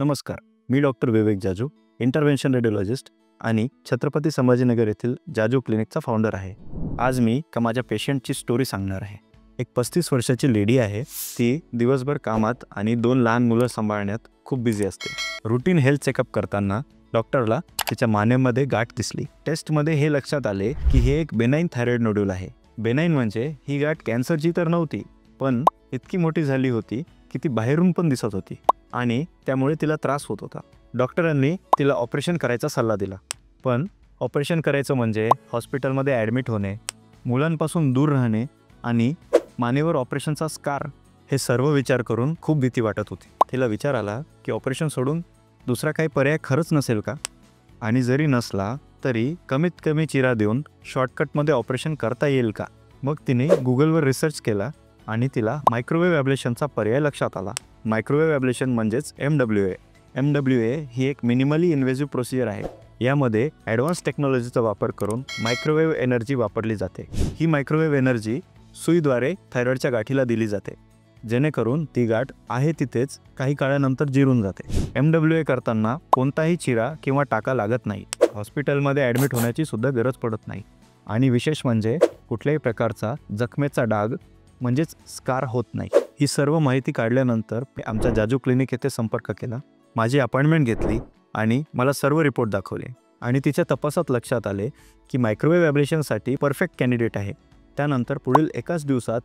नमस्कार, मी डॉक्टर विवेक Jaju, intervention radiologist आणि छत्रपती संभाजीनगर येथील जाजू क्लिनिकचा फाउंडर आहे। आज मी माझ्या पेशंटची स्टोरी सांगणार आहे। एक 35 वर्षाची लेडी आहे। ती दिवसभर कामात आणि 2 लहान मुलं सांभाळण्यात खूप बिझी असते। रूटीन हेल्थ चेकअप करताना डॉक्टरला तिच्या मानेमध्ये गाठ दिसली। टेस्टमध्ये हे लक्षात आले की हे एक बेनाइन थायरॉइड नोड्यूल आहे। बेनाइन म्हणजे ही गाठ कॅन्सरची तर नव्हती, पण इतकी मोठी झाली होती की ती बाहेरून पण दिसत होती आणि त्यामुळे तिला त्रास होत होता। डॉक्टरांनी तिला ऑपरेशन करायचा सल्ला दिला, पण ऑपरेशन करायचं म्हणजे हॉस्पिटलमध्ये ॲडमिट होणे, मुलांपासून दूर राहणे आणि मानेवर ऑपरेशनचा स्कार हे सर्व विचार करून खूप भीती वाटत होती। तिला विचार आला की ऑपरेशन सोडून दुसरा काही पर्याय खरंच नसेल का, आणि जरी नसला तरी कमीत कमी चिरा देऊन शॉर्टकटमध्ये ऑपरेशन करता येईल का। मग तिने गुगलवर रिसर्च केला आणि तिला मायक्रोवेव्ह ॲब्लेशनचा पर्याय लक्षात आला। मायक्रोवेव्ह ॲब्लेशन म्हणजेच MWA। MWA ही एक मिनिमली इन्व्हेसिव्ह प्रोसिजर आहे। यामध्ये ॲडव्हान्स टेक्नॉलॉजीचा वापर करून मायक्रोवेव्ह एनर्जी वापरली जाते। ही मायक्रोवेव्ह एनर्जी सुईद्वारे थायरॉइडच्या गाठीला दिली जाते, जेणेकरून ती गाठ आहे तिथेच काही काळानंतर जिरून जाते। MWA करताना कोणताही चिरा किंवा टाका लागत नाही, हॉस्पिटलमध्ये ॲडमिट होण्याची सुद्धा गरज पडत नाही, आणि विशेष म्हणजे कुठल्याही प्रकारचा जखमेचा डाग म्हणजेच स्कार होत नाही। ही सर्व माहिती काढल्यानंतर मी आमच्या जाजू क्लिनिक येथे संपर्क केला, माझी अपॉइंटमेंट घेतली आणि मला सर्व रिपोर्ट दाखवले, आणि तिच्या तपासात लक्षात आले की मायक्रोवेव्ह ॲब्लेशनसाठी परफेक्ट कॅन्डिडेट आहे। त्यानंतर पुढील एकाच दिवसात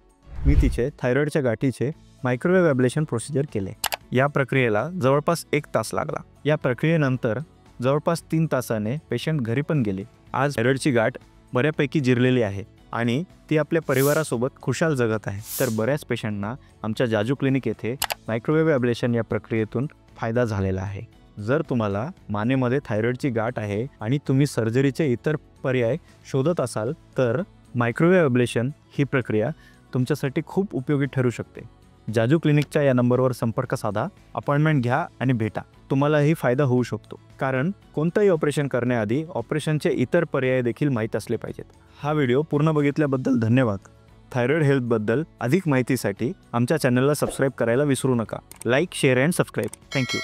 मी तिचे थायरॉइडच्या गाठीचे मायक्रोवेव्ह ॲब्लेशन प्रोसिजर केले। या प्रक्रियेला जवळपास 1 तास लागला। या प्रक्रियेनंतर जवळपास 3 तासाने पेशंट घरी पण गेले। आज थायरॉइडची गाठ बऱ्यापैकी जिरलेली आहे आणि ती आपल्या परिवारासोबत खुशाल जगत आहे। तर बऱ्याच पेशंटना आमच्या जाजू क्लिनिक येथे मायक्रोवेव्ह ॲब्लेशन या प्रक्रियेतून फायदा झालेला आहे। जर तुम्हाला मानेमध्ये थायरॉइडची गाठ आहे आणि तुम्ही सर्जरीचे इतर पर्याय शोधत असाल तर मायक्रोवेव्ह ॲब्लेशन ही प्रक्रिया तुमच्यासाठी खूप उपयोगी ठरू शकते। जाजू क्लिनिकच्या या नंबरवर संपर्क साधा, अपॉइंटमेंट घ्या आणि भेटा। तुम्हालाही फायदा होऊ शकतो, कारण कोणतंही ऑपरेशन करण्याआधी ऑपरेशनचे इतर पर्याय देखील माहीत असले पाहिजेत। हा व्हिडिओ पूर्ण बघितल्याबद्दल धन्यवाद। थायरॉइड हेल्थबद्दल अधिक माहितीसाठी आमच्या चॅनलला सबस्क्राईब करायला विसरू नका। Like, share and subscribe. Thank you.